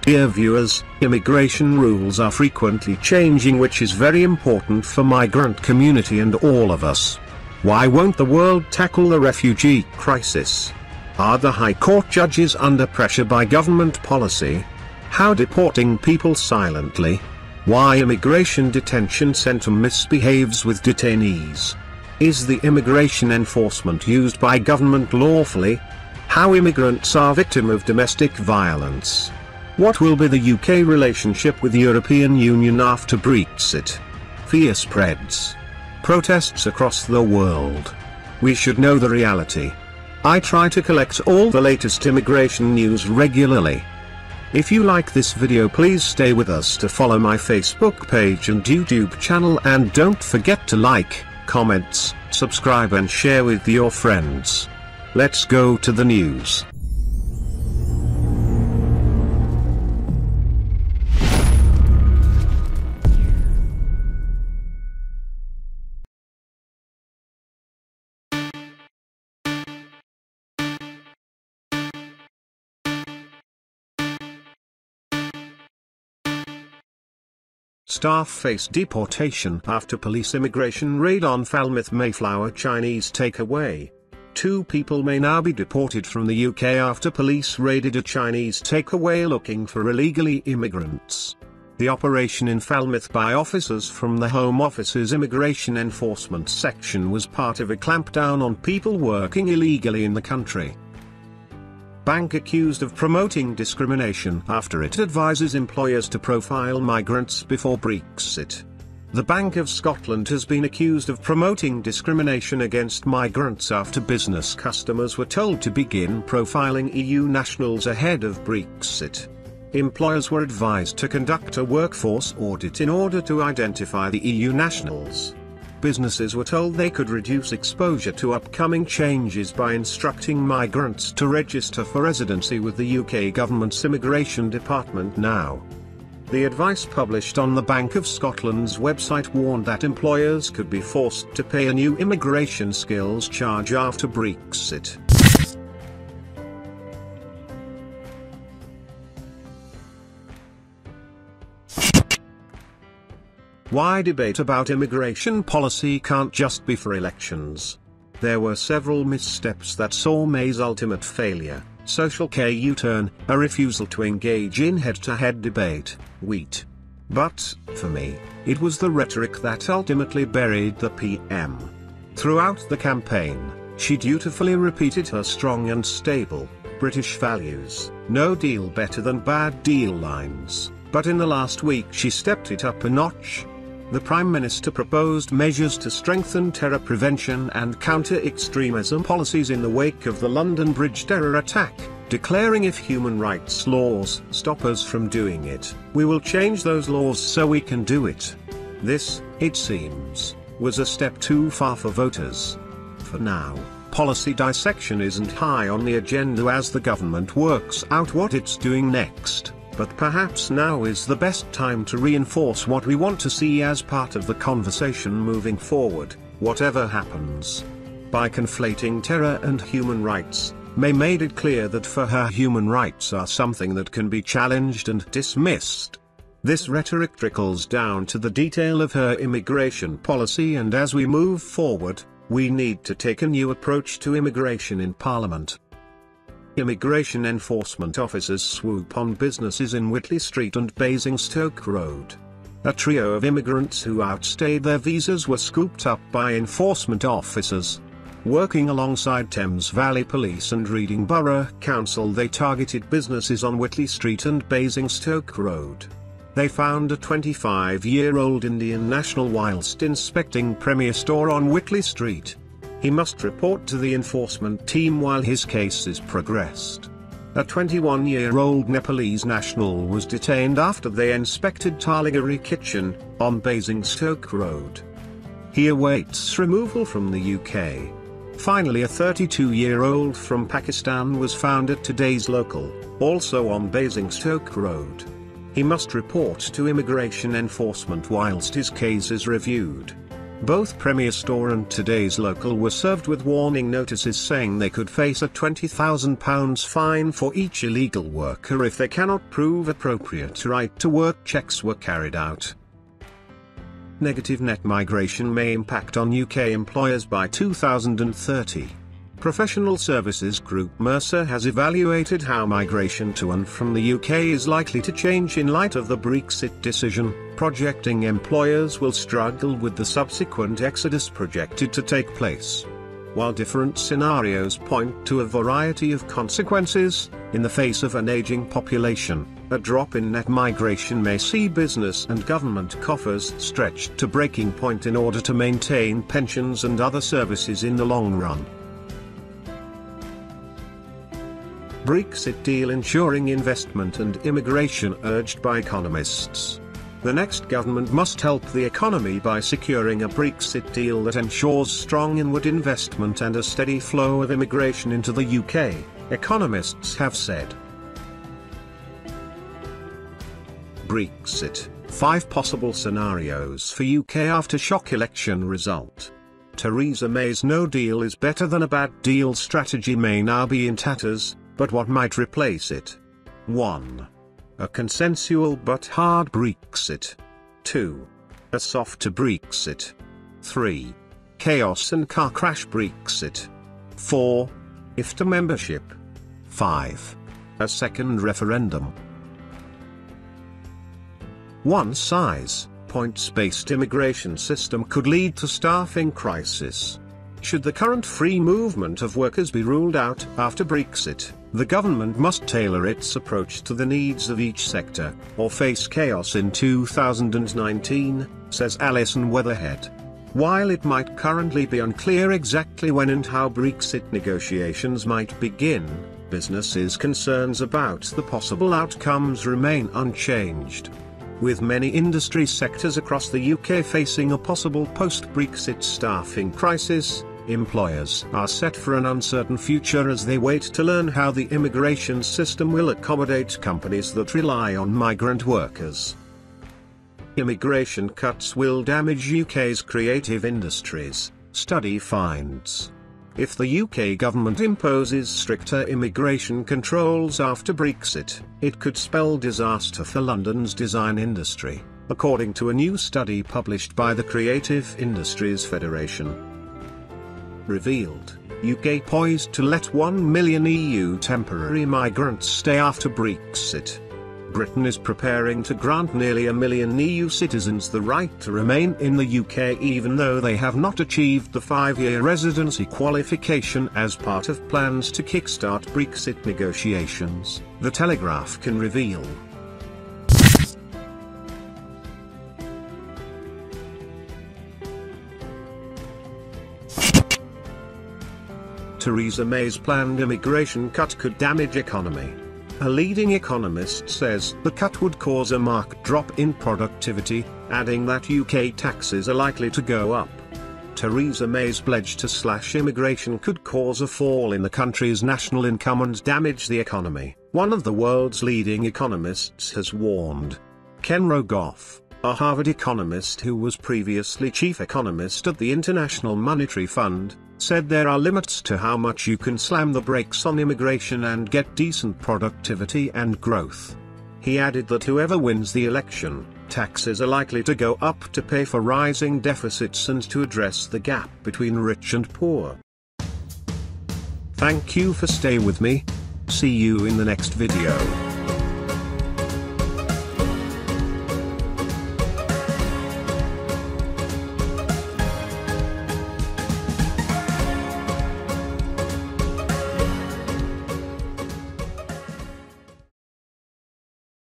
Dear viewers, immigration rules are frequently changing, which is very important for migrant community and all of us. Why won't the world tackle the refugee crisis? Are the High Court judges under pressure by government policy? How deporting people silently? Why immigration detention center misbehaves with detainees? Is the immigration enforcement used by government lawfully? How immigrants are victim of domestic violence? What will be the UK relationship with the European Union after Brexit? Fear spreads. Protests across the world. We should know the reality. I try to collect all the latest immigration news regularly. If you like this video, please stay with us to follow my Facebook page and YouTube channel, and don't forget to like, comments, subscribe and share with your friends. Let's go to the news. Staff face deportation after police immigration raid on Falmouth Mayflower Chinese takeaway. 2 people may now be deported from the UK after police raided a Chinese takeaway looking for illegally immigrants. The operation in Falmouth by officers from the Home Office's Immigration Enforcement Section was part of a clampdown on people working illegally in the country. Bank accused of promoting discrimination after it advises employers to profile migrants before Brexit. The Bank of Scotland has been accused of promoting discrimination against migrants after business customers were told to begin profiling EU nationals ahead of Brexit. Employers were advised to conduct a workforce audit in order to identify the EU nationals. Businesses were told they could reduce exposure to upcoming changes by instructing migrants to register for residency with the UK government's Immigration Department now. The advice published on the Bank of Scotland's website warned that employers could be forced to pay a new immigration skills charge after Brexit. Why debate about immigration policy can't just be for elections? There were several missteps that saw May's ultimate failure: social care U-turn, a refusal to engage in head-to-head debate, wheat. But, for me, it was the rhetoric that ultimately buried the PM. Throughout the campaign, she dutifully repeated her strong and stable British values, no deal better than bad deal lines, but in the last week she stepped it up a notch. The Prime Minister proposed measures to strengthen terror prevention and counter-extremism policies in the wake of the London Bridge terror attack, declaring if human rights laws stop us from doing it, we will change those laws so we can do it. This, it seems, was a step too far for voters. For now, policy dissection isn't high on the agenda as the government works out what it's doing next. But perhaps now is the best time to reinforce what we want to see as part of the conversation moving forward, whatever happens. By conflating terror and human rights, May made it clear that for her human rights are something that can be challenged and dismissed. This rhetoric trickles down to the detail of her immigration policy, and as we move forward, we need to take a new approach to immigration in Parliament. Immigration enforcement officers swoop on businesses in Whitley Street and Basingstoke Road. A trio of immigrants who outstayed their visas were scooped up by enforcement officers. Working alongside Thames Valley Police and Reading Borough Council, they targeted businesses on Whitley Street and Basingstoke Road. They found a 25-year-old Indian national whilst inspecting Premier Store on Whitley Street. He must report to the enforcement team while his case is progressed. A 21-year-old Nepalese national was detained after they inspected Taliguri Kitchen, on Basingstoke Road. He awaits removal from the UK. Finally, a 32-year-old from Pakistan was found at today's local, also on Basingstoke Road. He must report to immigration enforcement whilst his case is reviewed. Both Premier Store and Today's Local were served with warning notices saying they could face a £20,000 fine for each illegal worker if they cannot prove appropriate right-to-work checks were carried out. Negative net migration may impact on UK employers by 2030. Professional services group Mercer has evaluated how migration to and from the UK is likely to change in light of the Brexit decision, projecting employers will struggle with the subsequent exodus projected to take place. While different scenarios point to a variety of consequences, in the face of an aging population, a drop in net migration may see business and government coffers stretched to breaking point in order to maintain pensions and other services in the long run. Brexit deal ensuring investment and immigration urged by economists. The next government must help the economy by securing a Brexit deal that ensures strong inward investment and a steady flow of immigration into the UK, economists have said. Brexit: 5 possible scenarios for UK aftershock election result. Theresa May's no deal is better than a bad deal strategy may now be in tatters, but what might replace it? 1. A consensual but hard Brexit. 2. A softer Brexit. 3. Chaos and car crash Brexit. 4. IFTA membership. 5. A second referendum. One size, points-based immigration system could lead to staffing crisis. Should the current free movement of workers be ruled out after Brexit, the government must tailor its approach to the needs of each sector, or face chaos in 2019, says Alison Weatherhead. While it might currently be unclear exactly when and how Brexit negotiations might begin, businesses' concerns about the possible outcomes remain unchanged. With many industry sectors across the UK facing a possible post-Brexit staffing crisis, employers are set for an uncertain future as they wait to learn how the immigration system will accommodate companies that rely on migrant workers. Immigration cuts will damage UK's creative industries, study finds. If the UK government imposes stricter immigration controls after Brexit, it could spell disaster for London's design industry, according to a new study published by the Creative Industries Federation. Revealed, UK poised to let 1 million EU temporary migrants stay after Brexit. Britain is preparing to grant nearly 1 million EU citizens the right to remain in the UK even though they have not achieved the 5-year residency qualification as part of plans to kickstart Brexit negotiations, The Telegraph can reveal. Theresa May's planned immigration cut could damage economy. A leading economist says the cut would cause a marked drop in productivity, adding that UK taxes are likely to go up. Theresa May's pledge to slash immigration could cause a fall in the country's national income and damage the economy, one of the world's leading economists has warned. Ken Rogoff, a Harvard economist who was previously chief economist at the International Monetary Fund, said there are limits to how much you can slam the brakes on immigration and get decent productivity and growth. He added that whoever wins the election, taxes are likely to go up to pay for rising deficits and to address the gap between rich and poor. Thank you for staying with me. See you in the next video.